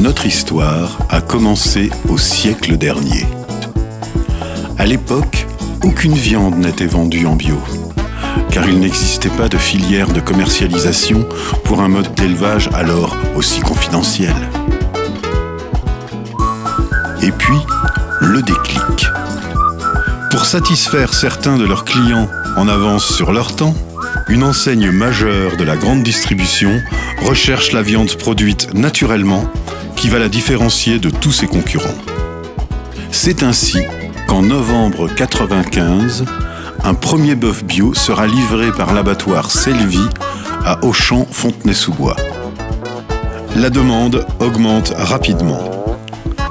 Notre histoire a commencé au siècle dernier. À l'époque, aucune viande n'était vendue en bio, car il n'existait pas de filière de commercialisation pour un mode d'élevage alors aussi confidentiel. Et puis, le déclic. Pour satisfaire certains de leurs clients en avance sur leur temps, une enseigne majeure de la grande distribution recherche la viande produite naturellement qui va la différencier de tous ses concurrents. C'est ainsi qu'en novembre 1995, un premier bœuf bio sera livré par l'abattoir Selvi à Auchan, Fontenay-sous-Bois. La demande augmente rapidement.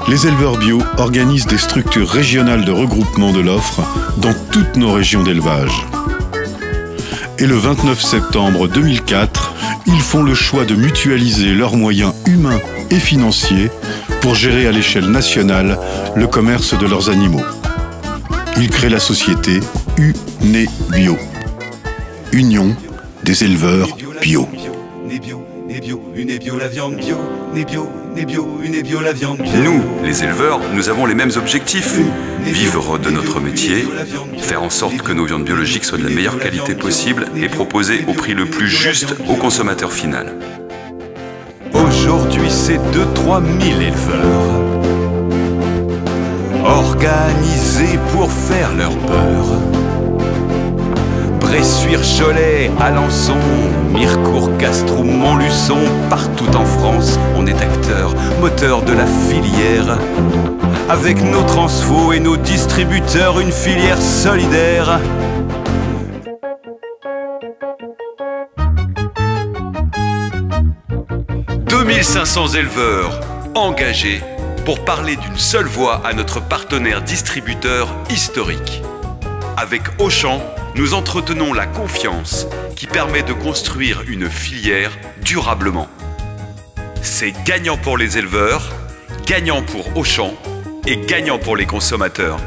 Les éleveurs bio organisent des structures régionales de regroupement de l'offre dans toutes nos régions d'élevage. Et le 29 septembre 2004, ils font le choix de mutualiser leurs moyens humains et financiers pour gérer à l'échelle nationale le commerce de leurs animaux. Ils créent la société Unebio, Union des éleveurs bio. Unebio, la viande bio, Unebio, la viande bio. Nous, les éleveurs, nous avons les mêmes objectifs. Vivre de notre métier, faire en sorte que nos viandes biologiques soient de la meilleure qualité possible et proposées au prix le plus juste au consommateur final. Aujourd'hui, c'est 2-3 000 éleveurs organisés pour faire leur beurre. Bressuire, Cholet, Alençon, Mirecourt, Castrou, Montluçon, partout en France, on est acteur, moteur de la filière. Avec nos transfos et nos distributeurs, une filière solidaire. « 2500 éleveurs engagés pour parler d'une seule voix à notre partenaire distributeur historique. Avec Auchan, nous entretenons la confiance qui permet de construire une filière durablement. C'est gagnant pour les éleveurs, gagnant pour Auchan et gagnant pour les consommateurs.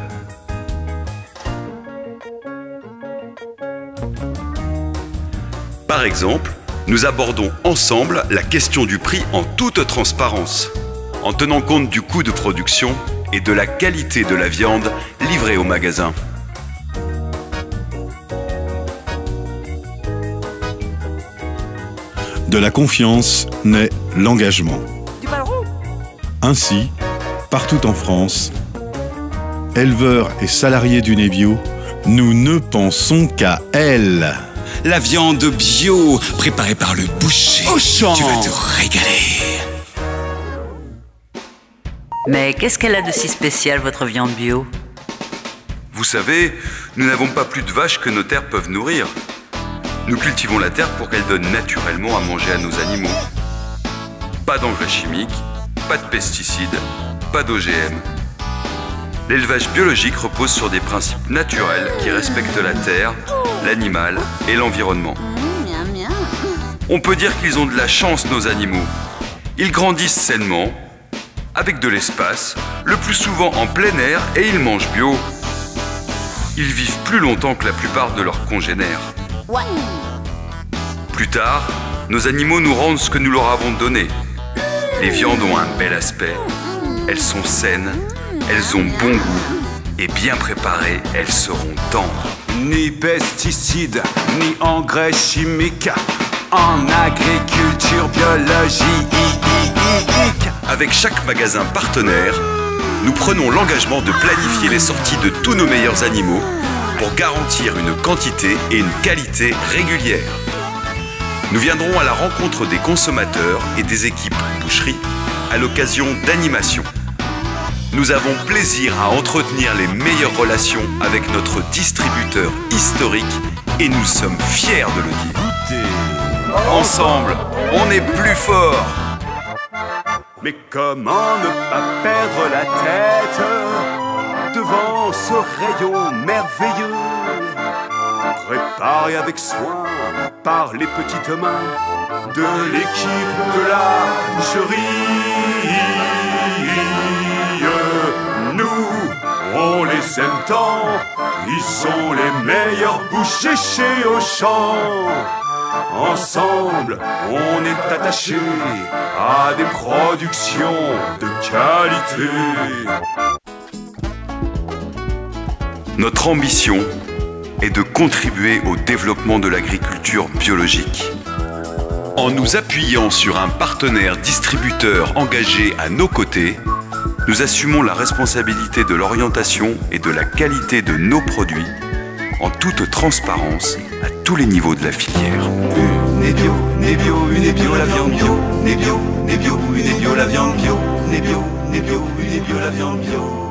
Par exemple, nous abordons ensemble la question du prix en toute transparence, en tenant compte du coût de production et de la qualité de la viande livrée au magasin. De la confiance naît l'engagement. Ainsi, partout en France, éleveurs et salariés d'Unebio, nous ne pensons qu'à elle. La viande bio, préparée par le boucher. Auchan. Tu vas te régaler. Mais qu'est-ce qu'elle a de si spécial, votre viande bio? Vous savez, nous n'avons pas plus de vaches que nos terres peuvent nourrir. Nous cultivons la terre pour qu'elle donne naturellement à manger à nos animaux. Pas d'engrais chimiques, pas de pesticides, pas d'OGM. L'élevage biologique repose sur des principes naturels qui respectent la terre, l'animal et l'environnement. On peut dire qu'ils ont de la chance, nos animaux. Ils grandissent sainement, avec de l'espace, le plus souvent en plein air, et ils mangent bio. Ils vivent plus longtemps que la plupart de leurs congénères. Plus tard, nos animaux nous rendent ce que nous leur avons donné. Les viandes ont un bel aspect, elles sont saines, elles ont bon goût, et bien préparées, elles seront tendres. Ni pesticides, ni engrais chimiques, en agriculture biologique. Avec chaque magasin partenaire, nous prenons l'engagement de planifier les sorties de tous nos meilleurs animaux pour garantir une quantité et une qualité régulières. Nous viendrons à la rencontre des consommateurs et des équipes boucherie à l'occasion d'animations. Nous avons plaisir à entretenir les meilleures relations avec notre distributeur historique et nous sommes fiers de le dire. Ensemble, on est plus fort. Mais comment ne pas perdre la tête devant ce rayon merveilleux, préparé avec soin par les petites mains de l'équipe de la boucherie. Nous, on les aime tant, ils sont les meilleurs bouchers chez Auchan. Ensemble, on est attachés à des productions de qualité. Notre ambition est de contribuer au développement de l'agriculture biologique. En nous appuyant sur un partenaire distributeur engagé à nos côtés, nous assumons la responsabilité de l'orientation et de la qualité de nos produits en toute transparence à tous les niveaux de la filière. Une est bio, une est bio, la viande bio. Une est bio, une est bio, la viande bio. Une est bio, une est bio, la viande bio.